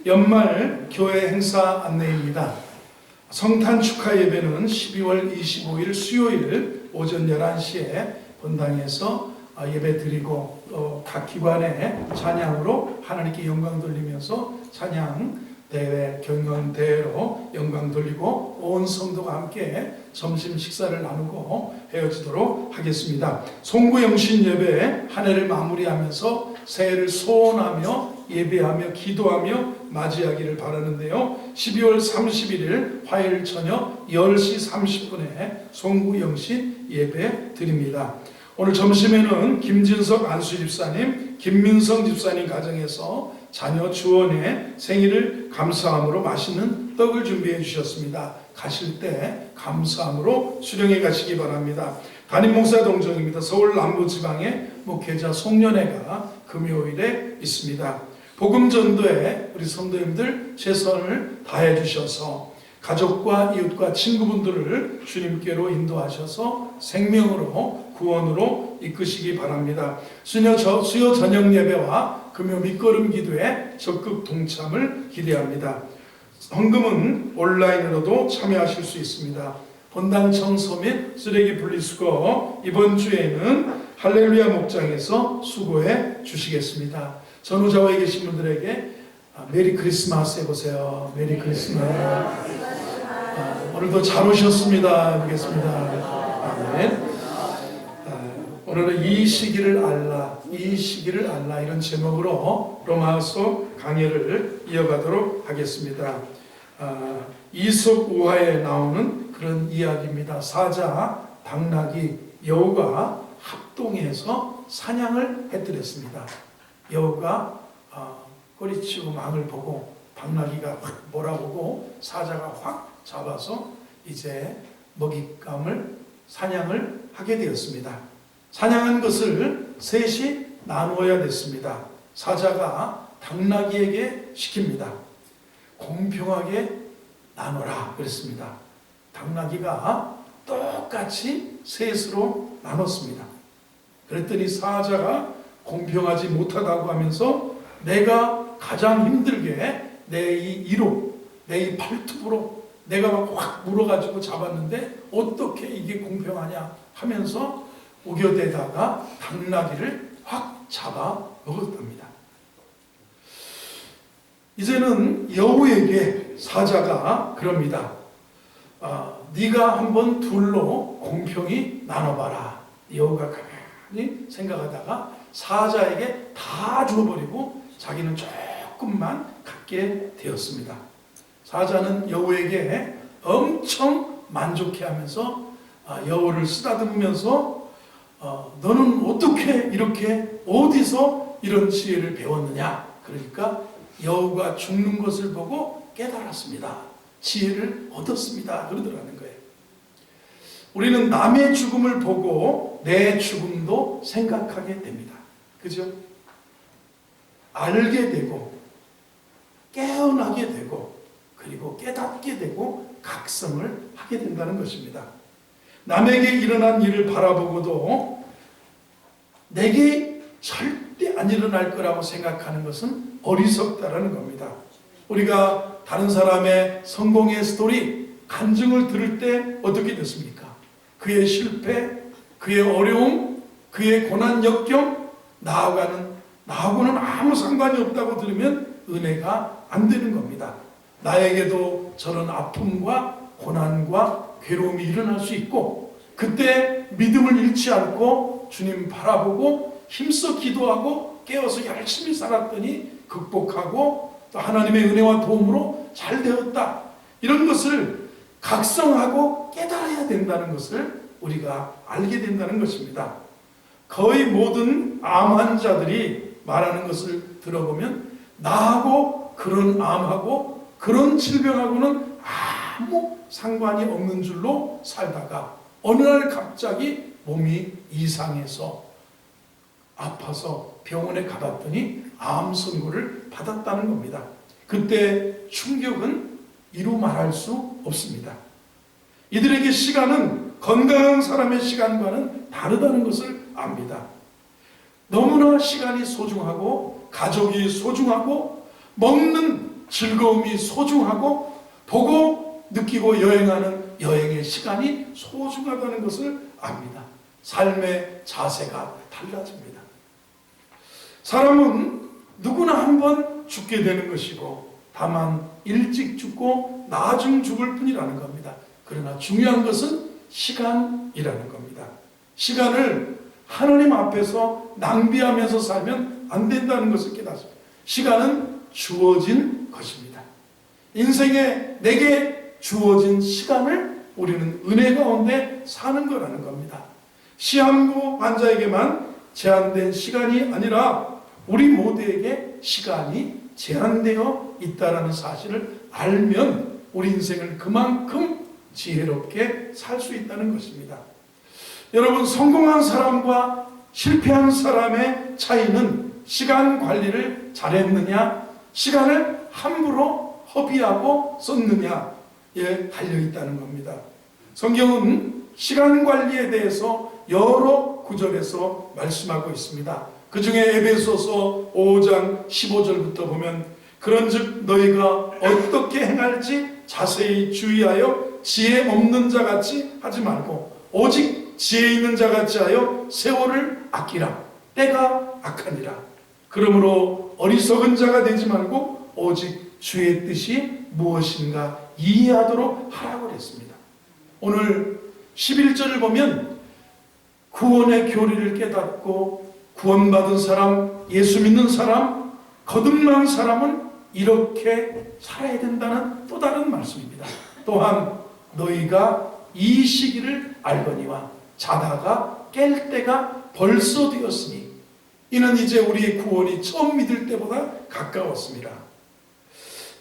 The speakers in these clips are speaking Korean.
연말 교회 행사 안내입니다. 성탄 축하 예배는 12월 25일 수요일 오전 11시에 본당에서 예배 드리고 각 기관의 찬양으로 하나님께 영광 돌리면서 찬양 대회, 경연 대회로 영광 돌리고 온 성도가 함께 점심 식사를 나누고 헤어지도록 하겠습니다. 송구영신 예배 한 해를 마무리하면서 새해를 소원하며 예배하며 기도하며 맞이하기를 바라는데요. 12월 31일 화요일 저녁 10시 30분에 송구영신 예배 드립니다. 오늘 점심에는 김진석 안수 집사님, 김민성 집사님 가정에서 자녀 주원의 생일을 감사함으로 맛있는 떡을 준비해 주셨습니다. 가실 때 감사함으로 수령해 가시기 바랍니다. 담임 목사 동정입니다. 서울 남부지방의 목회자 송년회가 금요일에 있습니다. 복음전도에 우리 성도님들 최선을 다해 주셔서 가족과 이웃과 친구분들을 주님께로 인도하셔서 생명으로 구원으로 이끄시기 바랍니다. 수요 저녁 예배와 금요 밑거름 기도에 적극 동참을 기대합니다. 헌금은 온라인으로도 참여하실 수 있습니다. 본당 청소 및 쓰레기 분리수거 이번 주에는 할렐루야 목장에서 수고해 주시겠습니다. 전후좌우에 계신 분들에게 메리 크리스마스 해보세요. 메리 크리스마스. 오늘도 잘 오셨습니다. 보겠습니다. 아멘. 오늘은 이 시기를 알라 이런 제목으로 로마서 강해를 이어가도록 하겠습니다. 이솝 우화에 나오는 그런 이야기입니다. 사자, 당나귀, 여우가 합동해서 사냥을 해뜨렸습니다. 여우가 꼬리치고 망을 보고 당나귀가 확 몰아보고 사자가 확 잡아서 이제 먹잇감을 사냥을 하게 되었습니다. 사냥한 것을 셋이 나누어야 됐습니다. 사자가 당나귀에게 시킵니다. 공평하게 나눠라 그랬습니다. 당나귀가 똑같이 셋으로 나눴습니다. 그랬더니 사자가 공평하지 못하다고 하면서 내가 가장 힘들게 내 이 이로, 내 이 발톱으로 내가 막 확 물어가지고 잡았는데 어떻게 이게 공평하냐 하면서 우겨대다가 당나귀를 확 잡아 먹었답니다. 이제는 여우에게 사자가 그럽니다. 네가 한번 둘로 공평히 나눠봐라. 여우가 가만히 생각하다가 사자에게 다 주어버리고 자기는 조금만 갖게 되었습니다. 사자는 여우에게 엄청 만족해하면서 여우를 쓰다듬으면서 너는 어떻게 이렇게 어디서 이런 지혜를 배웠느냐? 그러니까 여우가 죽는 것을 보고 깨달았습니다. 지혜를 얻었습니다. 그러더라는 거예요. 우리는 남의 죽음을 보고 내 죽음도 생각하게 됩니다. 그죠? 알게 되고 깨어나게 되고 그리고 깨닫게 되고 각성을 하게 된다는 것입니다. 남에게 일어난 일을 바라보고도 내게 절대 안 일어날 거라고 생각하는 것은 어리석다라는 겁니다. 우리가 다른 사람의 성공의 스토리, 간증을 들을 때 어떻게 됐습니까? 그의 실패, 그의 어려움, 그의 고난 역경, 나하고는 아무 상관이 없다고 들으면 은혜가 안 되는 겁니다. 나에게도 저런 아픔과 고난과 괴로움이 일어날 수 있고 그때 믿음을 잃지 않고 주님 바라보고 힘써 기도하고 깨어서 열심히 살았더니 극복하고 또 하나님의 은혜와 도움으로 잘 되었다. 이런 것을 각성하고 깨달아야 된다는 것을 우리가 알게 된다는 것입니다. 거의 모든 암 환자들이 말하는 것을 들어보면 나하고 그런 암하고 그런 질병하고는 아무 상관이 없는 줄로 살다가 어느 날 갑자기 몸이 이상해서 아파서 병원에 가봤더니 암 선고를 받았다는 겁니다. 그때 충격은 이루 말할 수 없습니다. 이들에게 시간은 건강한 사람의 시간과는 다르다는 것을 압니다. 너무나 시간이 소중하고 가족이 소중하고 먹는 즐거움이 소중하고 보고 느끼고 여행하는 여행의 시간이 소중하다는 것을 압니다. 삶의 자세가 달라집니다. 사람은 누구나 한 번 죽게 되는 것이고 다만 일찍 죽고 나중 죽을 뿐이라는 겁니다. 그러나 중요한 것은 시간이라는 겁니다. 시간을 하나님 앞에서 낭비하면서 살면 안 된다는 것을 깨닫습니다. 시간은 주어진 것입니다. 인생에 내게 주어진 시간을 우리는 은혜 가운데 사는 거라는 겁니다. 시한부 환자에게만 제한된 시간이 아니라 우리 모두에게 시간이 제한되어 있다는 사실을 알면 우리 인생을 그만큼 지혜롭게 살 수 있다는 것입니다. 여러분, 성공한 사람과 실패한 사람의 차이는 시간 관리를 잘했느냐, 시간을 함부로 허비하고 썼느냐에 달려있다는 겁니다. 성경은 시간 관리에 대해서 여러 구절에서 말씀하고 있습니다. 그 중에 에베소서 5장 15절부터 보면 그런즉 너희가 어떻게 행할지 자세히 주의하여 지혜 없는 자같이 하지 말고 오직 지혜 있는 자같이 하여 세월을 아끼라. 때가 악하니라. 그러므로 어리석은 자가 되지 말고 오직 주의 뜻이 무엇인가 이해하도록 하라고 그랬습니다. 오늘 11절을 보면 구원의 교리를 깨닫고 구원받은 사람, 예수 믿는 사람, 거듭난 사람은 이렇게 살아야 된다는 또 다른 말씀입니다. 또한 너희가 이 시기를 알거니와 자다가 깰 때가 벌써 되었으니 이는 이제 우리의 구원이 처음 믿을 때보다 가까웠습니다.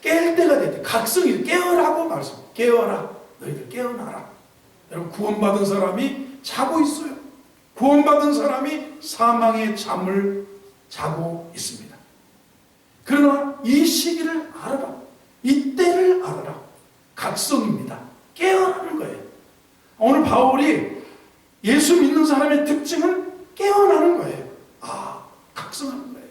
깰 때가 됐다. 각성이 깨어라고 말씀. 깨어라. 너희들 깨어나라. 여러분, 구원받은 사람이 자고 있어요. 구원받은 사람이 사망의 잠을 자고 있습니다. 그러나 이 시기를 알아라. 이 때를 알아라. 각성입니다. 깨어나는 거예요. 오늘 바울이 예수 믿는 사람의 특징은 깨어나는 거예요. 각성하는 거예요.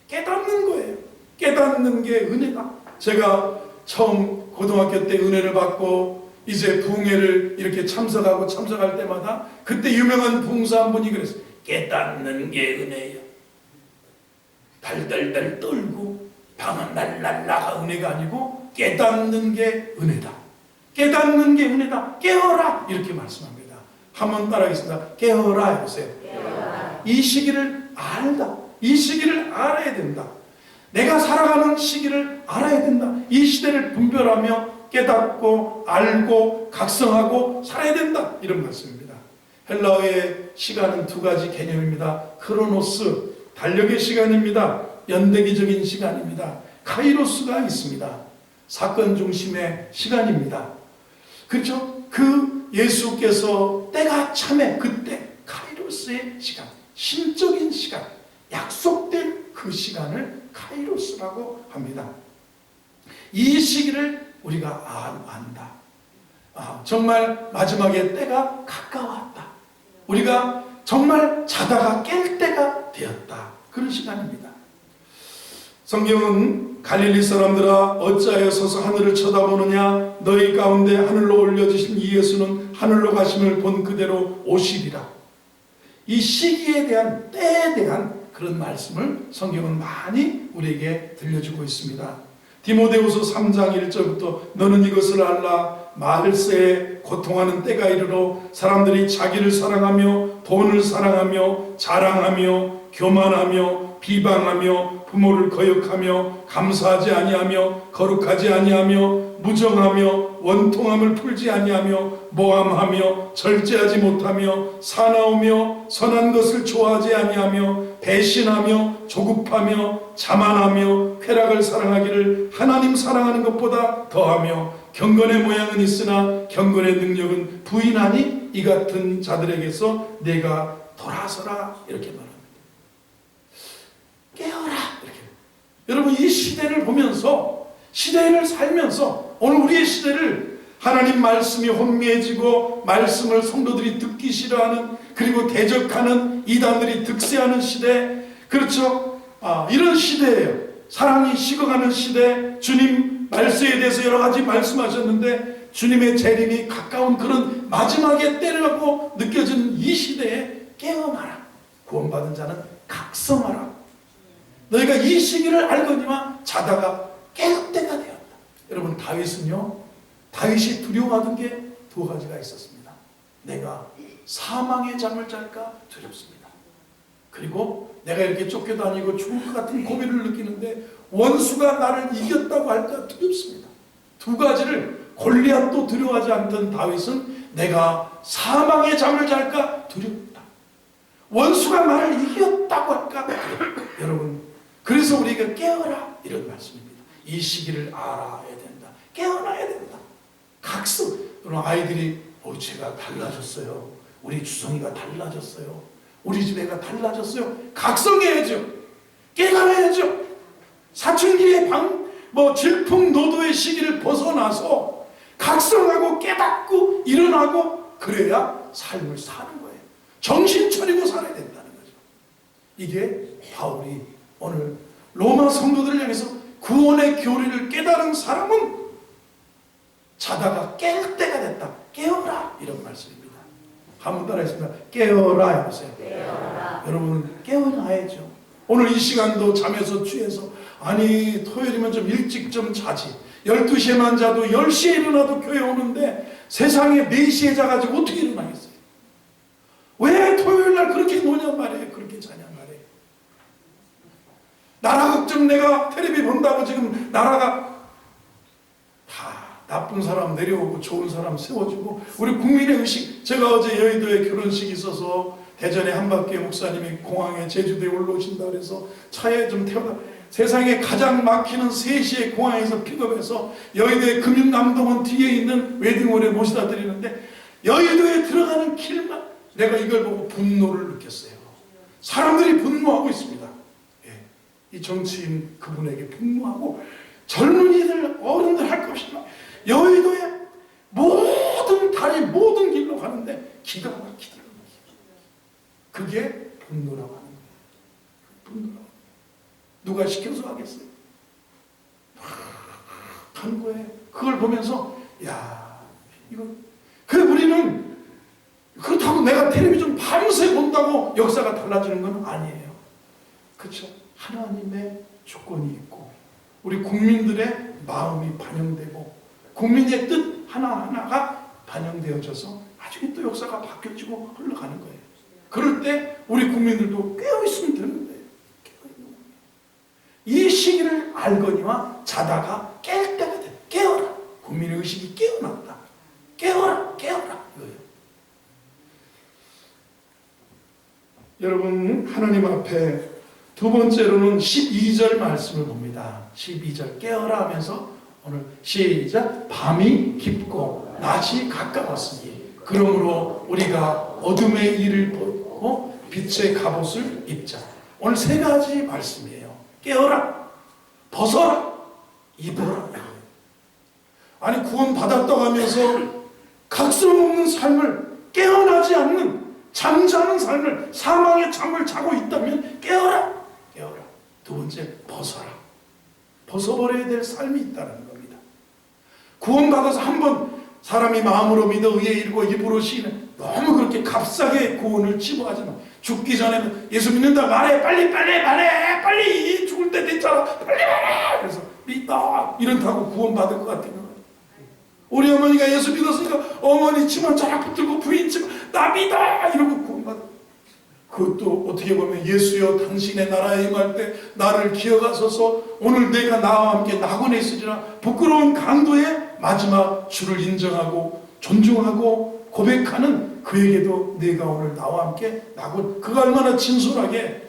깨닫는 거예요. 깨닫는 게 은혜다. 제가 처음 고등학교 때 은혜를 받고 이제 부흥회를 이렇게 참석할 때마다 그때 유명한 부흥사 한 분이 그랬어요. 깨닫는 게 은혜예요. 달달달 떨고 방은 날라가 은혜가 아니고 깨닫는 게 은혜다. 깨닫는 게 은혜다. 깨어라. 이렇게 말씀합니다. 한번 따라하겠습니다. 깨어라 해보세요. 깨어라. 이 시기를 알다. 이 시기를 알아야 된다. 내가 살아가는 시기를 알아야 된다. 이 시대를 분별하며 깨닫고 알고 각성하고 살아야 된다. 이런 말씀입니다. 헬라어의 시간은 두 가지 개념입니다. 크로노스, 달력의 시간입니다. 연대기적인 시간입니다. 카이로스가 있습니다. 사건 중심의 시간입니다. 그렇죠? 그 예수께서 때가 참에 그때 카이로스의 시간, 신적인 시간, 약속된 그 시간을 카이로스라고 합니다. 이 시기를 우리가 안다. 정말 마지막에 때가 가까웠다. 우리가 정말 자다가 깰 때가 되었다. 그런 시간입니다. 성경은 갈릴리 사람들아 어찌하여 서서 하늘을 쳐다보느냐 너희 가운데 하늘로 올려주신 이 예수는 하늘로 가심을 본 그대로 오시리라. 이 시기에 대한 때에 대한 그런 말씀을 성경은 많이 우리에게 들려주고 있습니다. 디모데후서 3장 1절부터 너는 이것을 알라. 말세에 고통하는 때가 이르러 사람들이 자기를 사랑하며 돈을 사랑하며 자랑하며 교만하며 비방하며 부모를 거역하며 감사하지 아니하며 거룩하지 아니하며 무정하며 원통함을 풀지 아니하며 모함하며 절제하지 못하며 사나우며 선한 것을 좋아하지 아니하며 배신하며 조급하며 자만하며 쾌락을 사랑하기를 하나님 사랑하는 것보다 더하며 경건의 모양은 있으나 경건의 능력은 부인하니 이 같은 자들에게서 내가 돌아서라. 이렇게 말합니다. 깨어라. 이렇게. 여러분, 이 시대를 보면서 시대를 살면서 오늘 우리의 시대를 하나님 말씀이 혼미해지고 말씀을 성도들이 듣기 싫어하는 그리고 대적하는 이단들이 득세하는 시대, 그렇죠? 이런 시대예요. 사랑이 식어가는 시대, 주님 말세에 대해서 여러 가지 말씀하셨는데 주님의 재림이 가까운 그런 마지막의 때라고 느껴지는 이 시대에 깨어나라. 구원받은 자는 각성하라. 너희가 이 시기를 알거니와 자다가 깰 때가 되었다. 여러분, 다윗은요, 다윗이 두려워하던 게 두 가지가 있었습니다. 내가 사망의 잠을 잘까 두렵습니다. 그리고 내가 이렇게 쫓겨다니고 죽을 것 같은 고비를 느끼는데 원수가 나를 이겼다고 할까 두렵습니다. 두 가지를 골리앗도 두려워하지 않던 다윗은 내가 사망의 잠을 잘까 두렵다. 원수가 나를 이겼다고 할까 두렵다. 여러분, 그래서 우리가 깨어라 이런 말씀입니다. 이 시기를 알아야 된다. 깨어나야 된다. 각성. 그럼 아이들이 제가 달라졌어요. 우리 주성이가 달라졌어요. 우리 집 애가 달라졌어요. 각성해야죠. 깨달아야죠. 사춘기의 질풍노도의 시기를 벗어나서 각성하고 깨닫고 일어나고 그래야 삶을 사는 거예요. 정신 차리고 살아야 된다는 거죠. 이게 바울이 오늘 로마 성도들을 향해서 구원의 교리를 깨달은 사람은 자다가 깰 때가 됐다. 깨어라 이런 말씀입니다. 한번 따라했습니다. 깨어라 해보세요. 깨어라. 여러분, 깨어나야죠. 오늘 이 시간도 잠에서 취해서 아니 토요일이면 좀 일찍 좀 자지, 12시에만 자도 10시에 일어나도 교회 오는데 세상에 4시에 자가지고 어떻게 일어나겠어요? 왜 토요일날 그렇게 노냔 말이에요. 그렇게 자냔 말이에요. 나라 걱정, 내가 텔레비 본다고 지금 나라가 다 나쁜 사람 내려오고 좋은 사람 세워주고 우리 국민의 의식. 제가 어제 여의도에 결혼식이 있어서 대전에 한박계 목사님이 공항에 제주도에 올라오신다 그래서 차에 좀 태워다, 세상에 가장 막히는 3시에 공항에서 픽업해서 여의도의 금융남동원 뒤에 있는 웨딩홀에 모시다 드리는데 여의도에 들어가는 길만 내가 이걸 보고 분노를 느꼈어요. 사람들이 분노하고 있습니다. 이 정치인 그분에게 분노하고 젊은이들 어른들 할 것 없이 여의도에 모든 다리 모든 길로 가는데 기가 막히더라고요. 그게 분노라고 하는 거예요. 분노라고. 누가 시켜서 하겠어요? 하는 거예요. 그걸 보면서 야 이거 그래 우리는 그렇다고 내가 텔레비전 밤새 본다고 역사가 달라지는 건 아니에요. 그렇죠? 하나님의 조건이 있고 우리 국민들의 마음이 반영되고 국민의 뜻 하나하나가 반영되어져서 나중에 또 역사가 바뀌어지고 흘러가는 거예요. 그럴 때 우리 국민들도 깨어있으면 되는 거예요. 이 시기를 알거니와 자다가 깰 때가 돼. 깨어라. 국민의 의식이 깨어났다. 깨어라. 깨어라. 이거예요. 여러분, 하나님 앞에 두 번째로는 12절 말씀을 봅니다. 12절 깨어라 하면서 오늘 시작. 밤이 깊고 낮이 가까웠으니 그러므로 우리가 어둠의 일을 벗고 빛의 갑옷을 입자. 오늘 세 가지 말씀이에요. 깨어라, 벗어라, 입어라. 아니 구원 받았다고 하면서 각성 없는 삶을, 깨어나지 않는 잠자는 삶을, 사망의 잠을 자고 있다면 깨어라, 깨어라. 두 번째, 벗어라. 벗어버려야 될 삶이 있다는 겁니다. 구원받아서 한번 사람이 마음으로 믿어 의에 이르고 입으로 시인해 너무 그렇게 값싸게 구원을 치부하지 마. 죽기 전에는 예수 믿는다 말해, 빨리 말해, 빨리 죽을 때 됐잖아, 빨리 말해. 그래서 믿다 이런다고 구원받을 것 같은 거예요. 우리 어머니가 예수 믿었으니까 어머니 치마 쫙 붙들고 부인 치마 나 믿어 이러고 구원받아. 그것도 어떻게 보면 예수여 당신의 나라에 임할 때 나를 기억하소서, 오늘 내가 나와 함께 낙원에 있으리라. 부끄러운 강도의 마지막 주를 인정하고 존중하고 고백하는 그에게도 내가 오늘 나와 함께 낙원, 그가 얼마나 진솔하게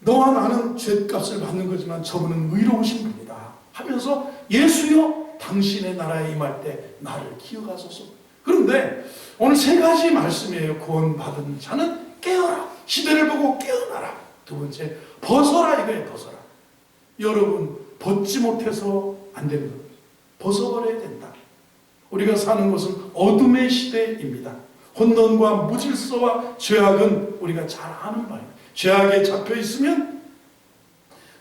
너와 나는 죗값을 받는 거지만 저분은 의로우신 분이다 하면서 예수여 당신의 나라에 임할 때 나를 기억하소서. 그런데 오늘 세 가지 말씀이에요. 구원받은 자는 깨어라. 시대를 보고 깨어나라. 두 번째, 벗어라 이거예요. 벗어라. 여러분, 벗지 못해서 안 되는 겁니다. 벗어버려야 된다. 우리가 사는 것은 어둠의 시대입니다. 혼돈과 무질서와 죄악은 우리가 잘 아는 바입니다. 죄악에 잡혀 있으면,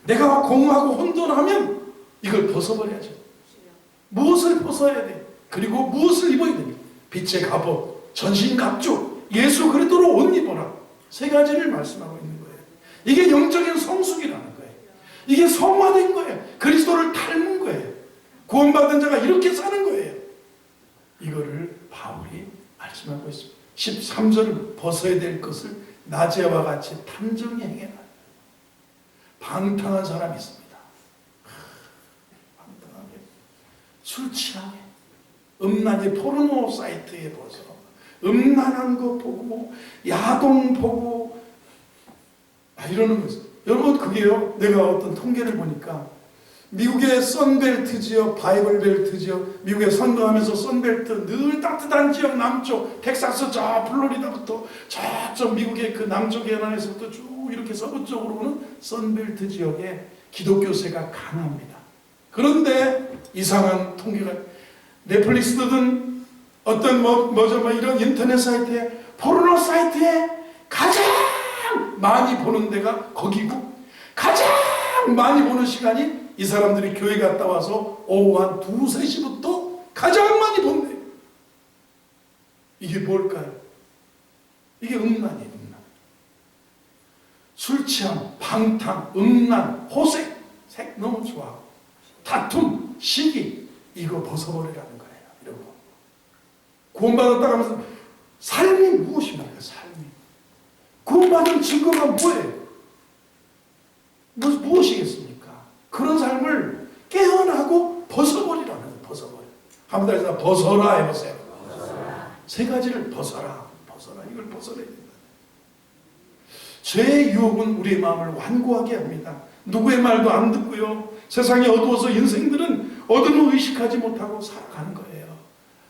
내가 공허하고 혼돈하면 이걸 벗어버려야죠. 무엇을 벗어야 돼? 그리고 무엇을 입어야 됩니까? 빛의 갑옷, 전신갑주, 예수 그리스도로 옷 입어라. 세 가지를 말씀하고 있는 거예요. 이게 영적인 성숙이라는 거예요. 이게 성화된 거예요. 그리스도를 닮은 거예요. 구원받은 자가 이렇게 사는 거예요. 이거를 바울이 말씀하고 있습니다. 13절은 벗어야 될 것을 낮에와 같이 단정히 행해라. 방탕한 사람이 있습니다. 방탕하게, 술 취하게, 음란히 포르노 사이트에 벗어 음란한 거 보고 뭐 야동 보고 이러는 거죠. 여러분 그게요, 내가 어떤 통계를 보니까 미국의 선벨트지역, 바이블벨트지역, 미국에 선거하면서 선벨트 늘 따뜻한 지역 남쪽, 텍사스 저 플로리다부터 저쪽 미국의 그 남쪽 연안에서부터 쭉 이렇게 서부 쪽으로 오는 선벨트 지역에 기독교세가 강합니다. 그런데 이상한 통계가 넷플릭스든 어떤 이런 인터넷 사이트에 포르노 사이트에 가장 많이 보는 데가 거기고 가장 많이 보는 시간이 이 사람들이 교회 갔다 와서 오후 한 2, 3시부터 가장 많이 본대요. 이게 뭘까요? 이게 음란이에요. 음란. 술 취함, 방탕, 음란, 호색, 색 너무 좋아하고 다툼, 시기 이거 벗어버리라는 거예요. 이런 거. 구원받았다고 하면서 삶이 무엇입니까? 삶이. 구원받은 증거가 뭐예요? 무엇이겠습니까? 그런 삶을 깨어나고 벗어버리라는 거예요. 벗어버려. 한번 다시 벗어라 해보세요. 벗어라. 세 가지를 벗어라. 벗어라. 이걸 벗어내야 된다. 죄의 유혹은 우리의 마음을 완고하게 합니다. 누구의 말도 안 듣고요. 세상이 어두워서 인생들은 어둠을 의식하지 못하고 살아가는 거예요.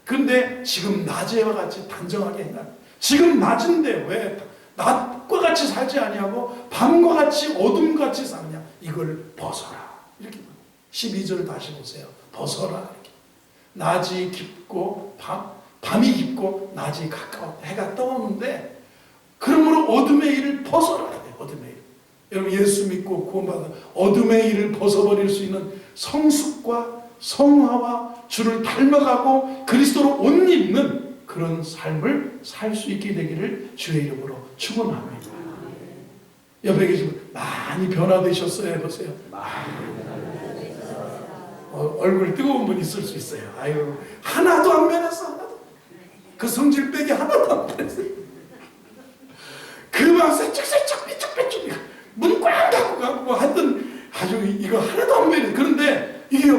그런데 지금 낮에와 같이 단정하게 행하는, 지금 낮인데 왜 낮과 같이 살지 아니하고 밤과 같이 어둠같이 사느냐. 이걸 벗어라. 이렇게 12절 다시 보세요. 벗어라. 이렇게. 낮이 깊고 밤이 깊고 낮이 가까워 해가 떠오는데 그러므로 어둠의 일을 벗어라. 어둠의 일. 여러분 예수 믿고 구원받아 어둠의 일을 벗어버릴 수 있는 성숙과 성화와 주를 닮아가고 그리스도로 옷 입는 그런 삶을 살 수 있게 되기를 주의 이름으로 축원합니다. 옆에 계신 분 많이 변화되셨어요 해보세요. 얼굴 뜨거운 분 있을 수 있어요. 아유 하나도 안 변했어. 하나도. 그 성질 빼기 하나도 안 변했어요. 그만 새쩍새쩍 삐쩍삐쩍 문 꽉 닫고 가고 하여튼 아주 이거 하나도 안 변해. 그런데 이게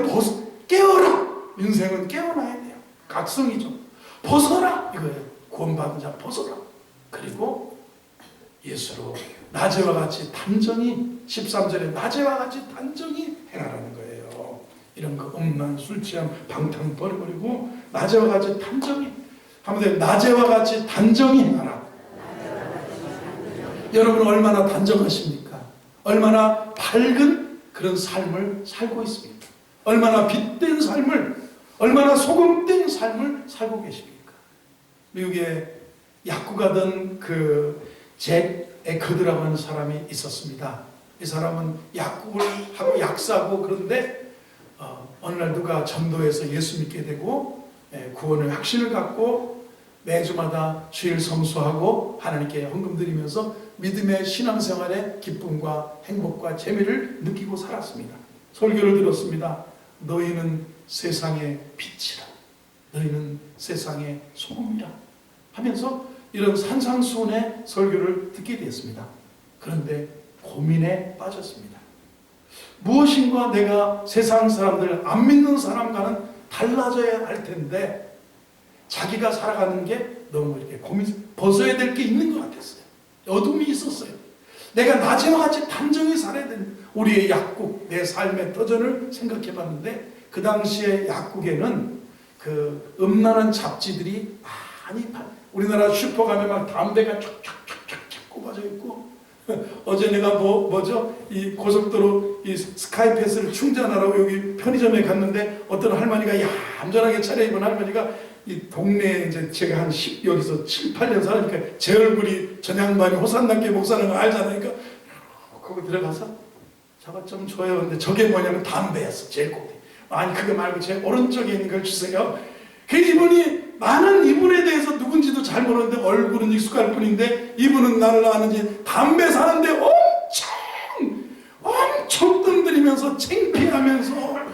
깨어라. 인생은 깨어나야 돼요. 각성이죠. 벗어라 이거예요. 구원받은 자 벗어라. 그리고 예수로 낮에와 같이 단정히 13절에 낮에와 같이 단정히 행하라는 거예요. 이런 거 음란, 술 취함, 방탕 버려버리고 낮에와 같이 단정히 하면 낮에와 같이 단정히 행하라. 여러분 얼마나 단정하십니까? 얼마나 밝은 그런 삶을 살고 있습니까? 얼마나 빛된 삶을, 얼마나 소금된 삶을 살고 계십니까? 미국에 약국가던 잭 에커드라고 하는 사람이 있었습니다. 이 사람은 약국을 하고 약사고 그런데 어느 날 누가 전도해서 예수 믿게 되고 구원의 확신을 갖고 매주마다 주일 성수하고 하나님께 헌금 드리면서 믿음의 신앙생활의 기쁨과 행복과 재미를 느끼고 살았습니다. 설교를 들었습니다. 너희는 세상의 빛이라. 너희는 세상의 소금이라 하면서 이런 산상수훈의 설교를 듣게 되었습니다. 그런데 고민에 빠졌습니다. 무엇인가 내가 세상 사람들, 안 믿는 사람과는 달라져야 할 텐데 자기가 살아가는 게 너무 이렇게 벗어야 될 게 있는 것 같았어요. 어둠이 있었어요. 내가 낮에와 같이 단정히 살아야 되는 우리의 약국, 내 삶의 터전을 생각해 봤는데 그 당시에 약국에는 그 음란한 잡지들이 많이 우리나라 슈퍼 가면 막 담배가 쫙쫙쫙쫙 꼽아져 있고 어제 내가 이 고속도로 이 스카이패스를 충전하라고 여기 편의점에 갔는데 어떤 할머니가 얌전하게 차려입은 할머니가 이 동네에 이제 제가 여기서 7, 8년 살았으니까 제 얼굴이 전 양반이 호산남교 목사라는 거 알잖아요. 그러니까 거기 들어가서 저거 좀 줘요. 근데 저게 뭐냐면 담배였어. 제일 꼭대기. 아니 그거 말고 제 오른쪽에 있는 걸 주세요. 그 이분이, 나는 이분에 대해서 누군지도 잘 모르는데 얼굴은 익숙할 뿐인데, 이분은 나를 아는지 담배 사는데 엄청 뜸들이면서 창피하면서 막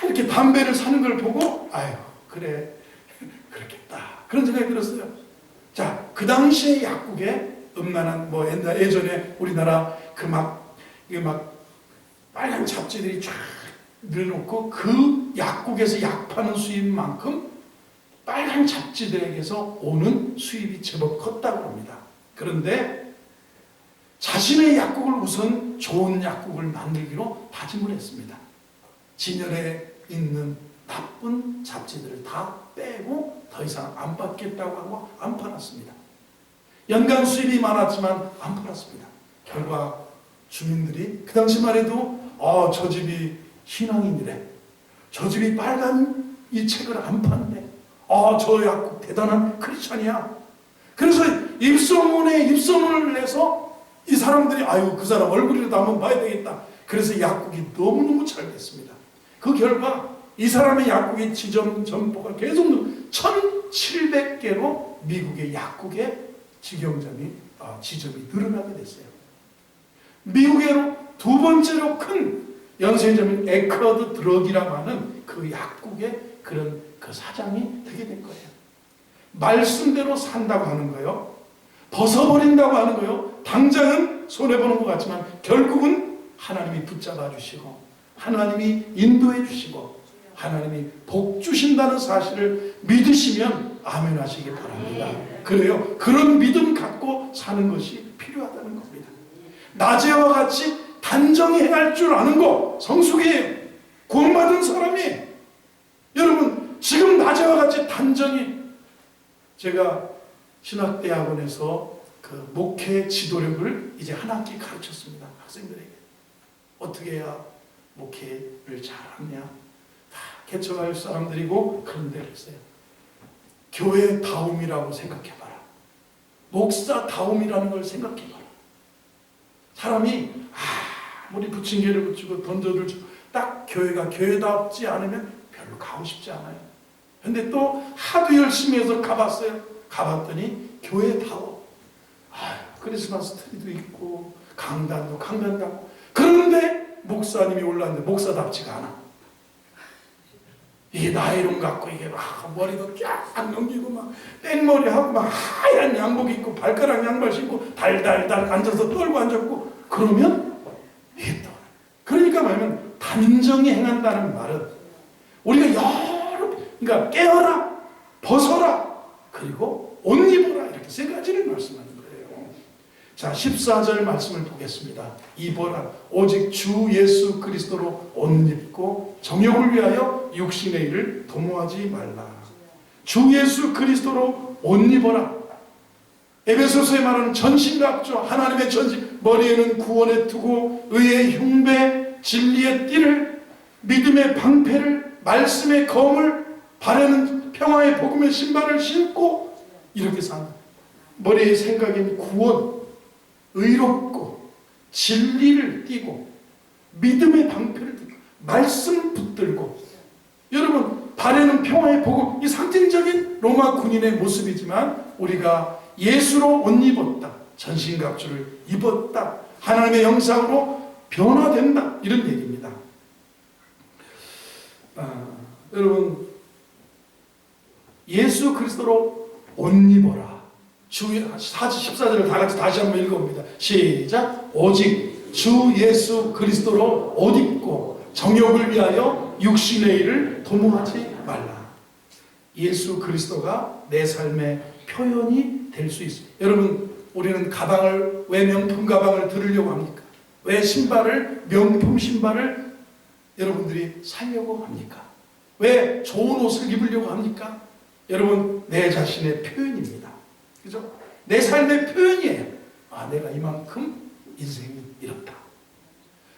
이렇게 담배를 사는 걸 보고, 아유 그래 그렇겠다 그런 생각이 들었어요. 자, 그 당시에 약국에 음란한 뭐 예전에 우리나라 이게 막 빨간 잡지들이 쫙 늘어놓고 그 약국에서 약 파는 수입만큼 빨간 잡지들에게서 오는 수입이 제법 컸다고 합니다. 그런데 자신의 약국을 우선 좋은 약국을 만들기로 다짐을 했습니다. 진열에 있는 나쁜 잡지들을 다 빼고 더 이상 안 받겠다고 하고 안 팔았습니다. 연간 수입이 많았지만 안 팔았습니다. 결과 주민들이 그 당시만 해도 저 집이 신앙인이래, 저 집이 빨간 이 책을 안 판대, 저 약국 대단한 크리스찬이야. 그래서 입소문에 입소문을 내서 이 사람들이 아유 그 사람 얼굴이라도 한번 봐야 되겠다. 그래서 약국이 너무너무 잘 됐습니다. 그 결과 이 사람의 약국의 지점 점포가 계속 1700개로 미국의 약국의 지점이 늘어나게 됐어요. 미국의 두 번째로 큰 연쇄점인 에커드 드럭이라고 하는 그 약국의 그 사장이 되게 된 거예요. 말씀대로 산다고 하는 거예요. 벗어버린다고 하는 거예요. 당장은 손해보는 것 같지만 결국은 하나님이 붙잡아 주시고 하나님이 인도해 주시고 하나님이 복 주신다는 사실을 믿으시면 아멘 하시기 바랍니다. 그래요. 그런 믿음 갖고 사는 것이 필요하다는 겁니다. 나제와 같이 단정히 행할 줄 아는 거 성숙이에요. 구원받은 사람이. 여러분 지금 나제와 같이 단정히, 제가 신학대학원에서 그 목회 지도력을 이제 한 학기 가르쳤습니다. 학생들에게 어떻게 해야 목회를 잘하냐, 다 개척할 사람들이고 그런 데를 했어요. 교회다움이라고 생각해봐라. 목사다움이라는 걸 생각해봐라. 사람이 아무리 부침개를 붙이고 던져들 주고 딱 교회가 교회답지 않으면 별로 가고 싶지 않아요. 근데 또 하도 열심히 해서 가봤어요. 가봤더니 교회다워. 크리스마스 트리도 있고 강단도 강단다고. 그런데 목사님이 올랐는데 목사답지가 않아. 이게 나이론 갖고 이게 막 머리도 쫙 넘기고 막 땡머리하고 막 하얀 양복 입고 발가락 양말 신고 달달달 앉아서 떨고 앉았고, 그러면 이게 또 그러니까 말하면 단정히 행한다는 말은 우리가 그러니까 깨어라, 벗어라, 그리고 옷 입어라, 이렇게 세 가지를 말씀하는 거예요. 자, 14절 말씀을 보겠습니다. 입어라, 오직 주 예수 그리스도로 옷 입고 정욕을 위하여 육신의 일을 도모하지 말라. 주 예수 그리스도로 옷 입어라. 에베소서에 말하는 전신갑주, 하나님의 전신, 머리에는 구원의 투구, 의의 흉배, 진리의 띠를, 믿음의 방패를, 말씀의 검을, 발에는 평화의 복음의 신발을 신고 이렇게 산다. 머리의 생각에는 구원, 의롭고 진리를 띠고 믿음의 방패를 띠고 말씀 붙들고, 여러분 발에는 평화의 복음, 이 상징적인 로마 군인의 모습이지만 우리가 예수로 옷 입었다, 전신갑주를 입었다, 하나님의 형상으로 변화된다, 이런 얘기입니다. 여러분 예수 그리스도로 옷 입어라. 주 14절을 다 같이 다시 한번 읽어봅니다. 시작. 오직 주 예수 그리스도로 옷 입고 정욕을 위하여 육신의 일을 도모하지 말라. 예수 그리스도가 내 삶의 표현이 될 수 있습니다. 여러분 우리는 가방을, 왜 명품 가방을 들으려고 합니까? 왜 신발을, 명품 신발을 여러분들이 사려고 합니까? 왜 좋은 옷을 입으려고 합니까? 여러분 내 자신의 표현입니다. 그죠? 내 삶의 표현이에요. 내가 이만큼 인생이 이렇다.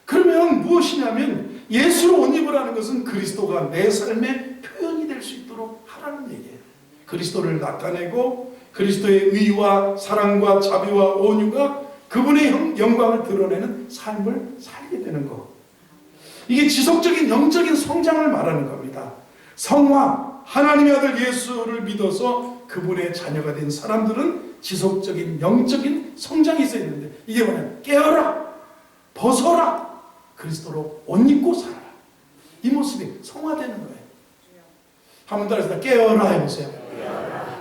그러면 무엇이냐면 예수로 옷 입으라는 것은 그리스도가 내 삶의 표현이 될 수 있도록 하라는 얘기예요. 그리스도를 나타내고 그리스도의 의와 사랑과 자비와 온유가 그분의 영광을 드러내는 삶을 살게 되는 것. 이게 지속적인 영적인 성장을 말하는 겁니다. 성화, 하나님의 아들 예수를 믿어서 그분의 자녀가 된 사람들은 지속적인 영적인 성장이 있어야 되는데, 이게 뭐냐? 깨어라, 벗어라, 그리스도로 옷 입고 살아라. 이 모습이 성화되는 거예요. 한번 따라서 깨어라 해보세요.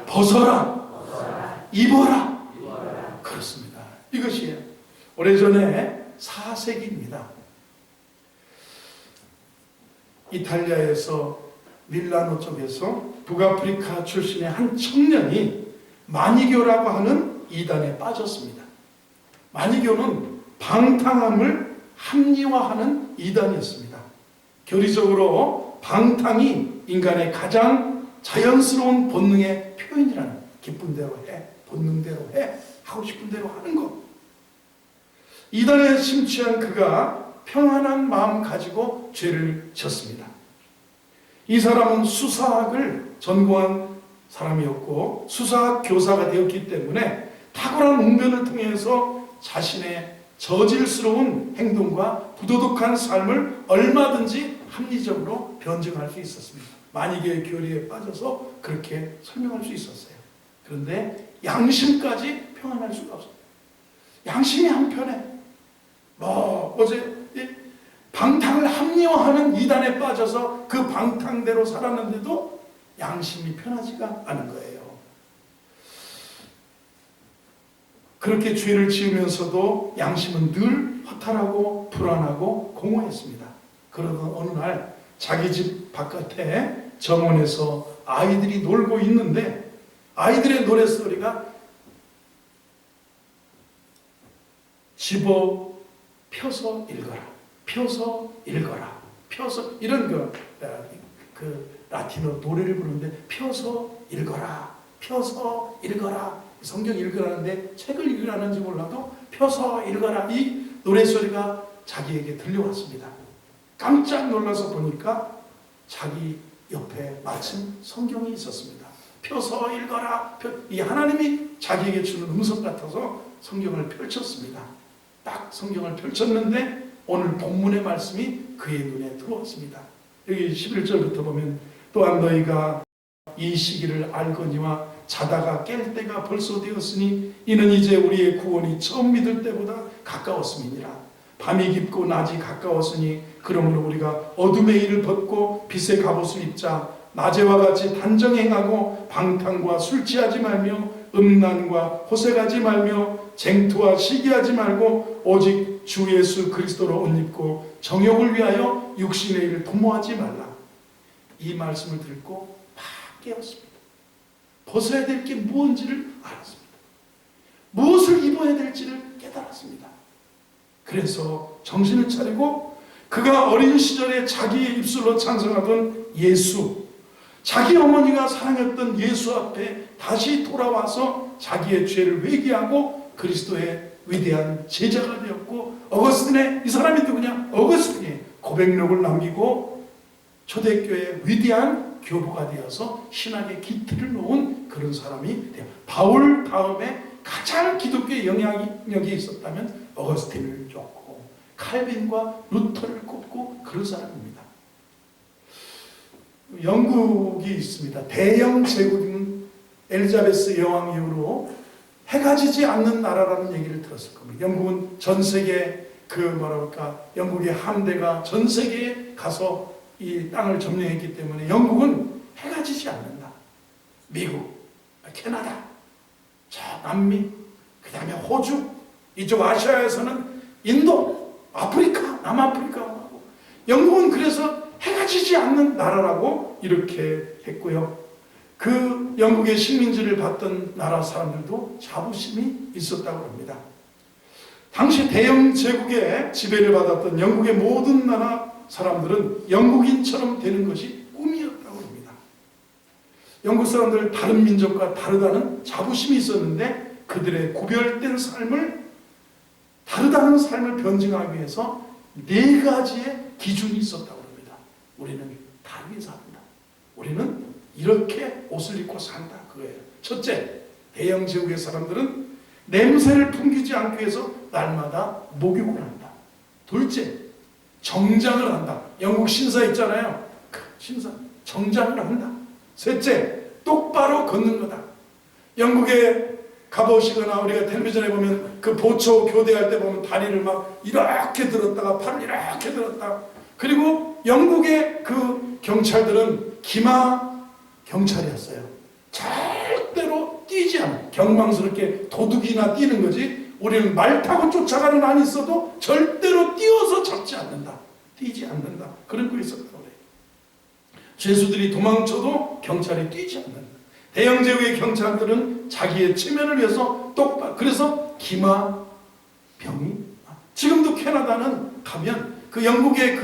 벗어라, 입어라. 그렇습니다. 이것이 오래전에 4세기입니다. 이탈리아에서 밀라노 쪽에서 북아프리카 출신의 한 청년이 마니교라고 하는 이단에 빠졌습니다. 마니교는 방탕함을 합리화하는 이단이었습니다. 교리적으로 방탕이 인간의 가장 자연스러운 본능의 표현이라는, 기쁜 대로 해, 본능대로 해, 하고 싶은 대로 하는 것. 이단에 심취한 그가 평안한 마음 가지고 죄를 졌습니다. 이 사람은 수사학을 전공한 사람이었고 수사학 교사가 되었기 때문에 탁월한 웅변을 통해서 자신의 저질스러운 행동과 부도덕한 삶을 얼마든지 합리적으로 변증할 수 있었습니다. 만익의 교리에 빠져서 그렇게 설명할 수 있었어요. 그런데 양심까지 평안할 수가 없어요. 양심이 한편에 어제 방탕을 합리화하는 이단에 빠져서 그 방탕대로 살았는데도 양심이 편하지가 않은 거예요. 그렇게 죄를 지으면서도 양심은 늘 허탈하고 불안하고 공허했습니다. 그러던 어느 날 자기 집 바깥에 정원에서 아이들이 놀고 있는데 아이들의 노랫소리가 집어 펴서 읽어라, 펴서 읽어라, 펴서, 이런 그 라틴어 노래를 부르는데 펴서 읽어라, 펴서 읽어라, 성경 읽으라는데 책을 읽으라는지 몰라도 펴서 읽어라, 이 노래소리가 자기에게 들려왔습니다. 깜짝 놀라서 보니까 자기 옆에 마침 성경이 있었습니다. 펴서 읽어라, 이 하나님이 자기에게 주는 음성 같아서 성경을 펼쳤습니다. 딱 성경을 펼쳤는데 오늘 본문의 말씀이 그의 눈에 들어왔습니다. 여기 11절부터 보면 또한 너희가 이 시기를 알거니와 자다가 깰 때가 벌써 되었으니 이는 이제 우리의 구원이 처음 믿을 때보다 가까웠음이니라. 밤이 깊고 낮이 가까웠으니 그러므로 우리가 어둠의 일을 벗고 빛의 갑옷을 입자. 낮에와 같이 단정행하고 방탕과 술 취하지 말며 음란과 호색하지 말며 쟁투와 시기하지 말고 오직 주 예수 그리스도로 옷 입고 정욕을 위하여 육신의 일을 도모하지 말라. 이 말씀을 듣고 막 깨었습니다. 벗어야 될 게 무엇인지를 알았습니다. 무엇을 입어야 될지를 깨달았습니다. 그래서 정신을 차리고 그가 어린 시절에 자기의 입술로 찬송하던 예수, 자기 어머니가 사랑했던 예수 앞에 다시 돌아와서 자기의 죄를 회개하고 그리스도의 위대한 제자가 되었고, 어거스틴의, 이 사람이 누구냐? 어거스틴이 고백록을 남기고 초대교회의 위대한 교부가 되어서 신학의 기틀을 놓은 그런 사람이 돼요. 바울 다음에 가장 기독교의 영향력이 있었다면 어거스틴을 쫓고 칼빈과 루터를 꼽고 그런 사람입니다. 영국이 있습니다. 대영 제국인 엘리자베스 여왕 이후로 해가 지지 않는 나라라는 얘기를 들었을 겁니다. 영국은 전 세계 영국의 함대가 전 세계에 가서 이 땅을 점령했기 때문에 영국은 해가 지지 않는다. 미국, 캐나다, 저 남미, 그 다음에 호주, 이쪽 아시아에서는 인도, 아프리카, 남아프리카하고, 영국은 그래서 해가 지지 않는 나라라고 이렇게 했고요. 그 영국의 식민지를 받던 나라 사람들도 자부심이 있었다고 합니다. 당시 대영 제국의 지배를 받았던 영국의 모든 나라 사람들은 영국인처럼 되는 것이 꿈이었다고 합니다. 영국 사람들 다른 민족과 다르다는 자부심이 있었는데 그들의 구별된 삶을, 다르다는 삶을 변증하기 위해서 4가지의 기준이 있었다고 합니다. 우리는 다르게 산다. 우리는 이렇게 옷을 입고 산다. 그거예요. 첫째, 대영 제국의 사람들은 냄새를 풍기지 않기 위해서 날마다 목욕을 한다. 둘째, 정장을 한다. 영국 신사 있잖아요. 그 신사 정장을 한다. 셋째, 똑바로 걷는 거다. 영국에 가보시거나 우리가 텔레비전에 보면 그 보초 교대할 때 보면 다리를 막 이렇게 들었다가 팔을 이렇게 들었다. 그리고 영국의 그 경찰들은 기마 경찰이었어요. 절대로 뛰지 않아. 경망스럽게 도둑이나 뛰는 거지. 우리는 말 타고 쫓아가는 안이 있어도 절대로 뛰어서 잡지 않는다. 뛰지 않는다. 그런 거 있었다고 그래요. 죄수들이 도망쳐도 경찰이 뛰지 않는다. 대영제국의 경찰들은 자기의 체면을 위해서 똑바로, 그래서 기마 병이, 지금도 캐나다는 가면 그 영국의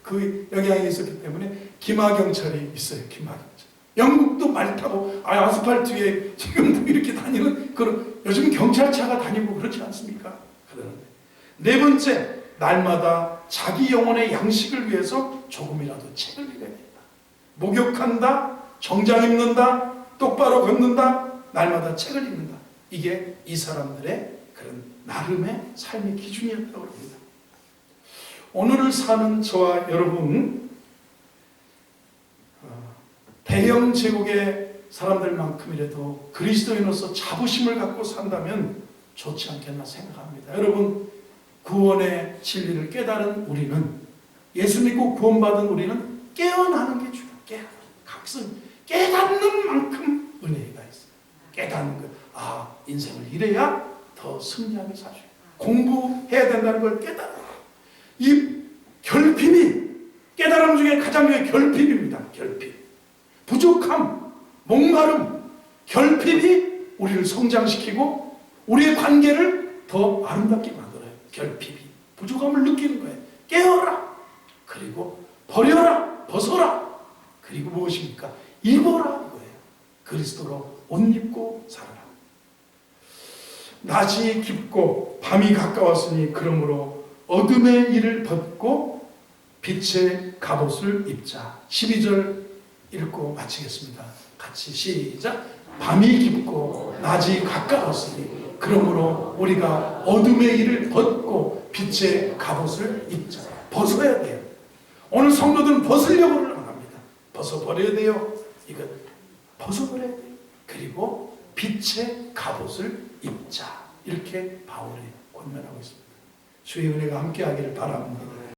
그 영향이 있었기 때문에 기마 경찰이 있어요. 기마 경찰. 영국도 말 타고 아스팔트 위에 지금도 이렇게 다니는 그런, 요즘 경찰차가 다니고 그렇지 않습니까? 그러는데 네 번째, 날마다 자기 영혼의 양식을 위해서 조금이라도 책을 읽어야 된다. 목욕한다, 정장 입는다, 똑바로 걷는다, 날마다 책을 읽는다. 이게 이 사람들의 그런 나름의 삶의 기준이었다고 합니다. 오늘을 사는 저와 여러분, 대영 제국의 사람들만큼이라도 그리스도인으로서 자부심을 갖고 산다면 좋지 않겠나 생각합니다. 여러분, 구원의 진리를 깨달은 우리는, 예수 믿고 구원받은 우리는 깨어나는 게 중요해요. 각성, 깨닫는 만큼 은혜가 있어요. 깨닫는 것. 인생을 이래야 더 승리하게 사죠. 공부해야 된다는 걸 깨달아. 이 결핍이, 깨달음 중에 가장 중요한 결핍입니다. 결핍. 부족함, 목마름, 결핍이 우리를 성장시키고 우리의 관계를 더 아름답게 만들어요. 결핍이. 부족함을 느끼는 거예요. 깨어라. 그리고 버려라. 벗어라. 그리고 무엇입니까? 입어라 이거예요. 그리스도로 옷 입고 살아라. 낮이 깊고 밤이 가까웠으니 그러므로 어둠의 일을 벗고 빛의 갑옷을 입자. 12절 읽고 마치겠습니다. 같이 시작. 밤이 깊고 낮이 가까웠으니 그러므로 우리가 어둠의 일을 벗고 빛의 갑옷을 입자. 벗어야 돼요. 오늘 성도들은 벗으려고는 안 합니다. 벗어버려야 돼요. 이거 벗어버려야 돼요. 그리고 빛의 갑옷을 입자. 이렇게 바울이 권면하고 있습니다. 주의 은혜가 함께하기를 바랍니다.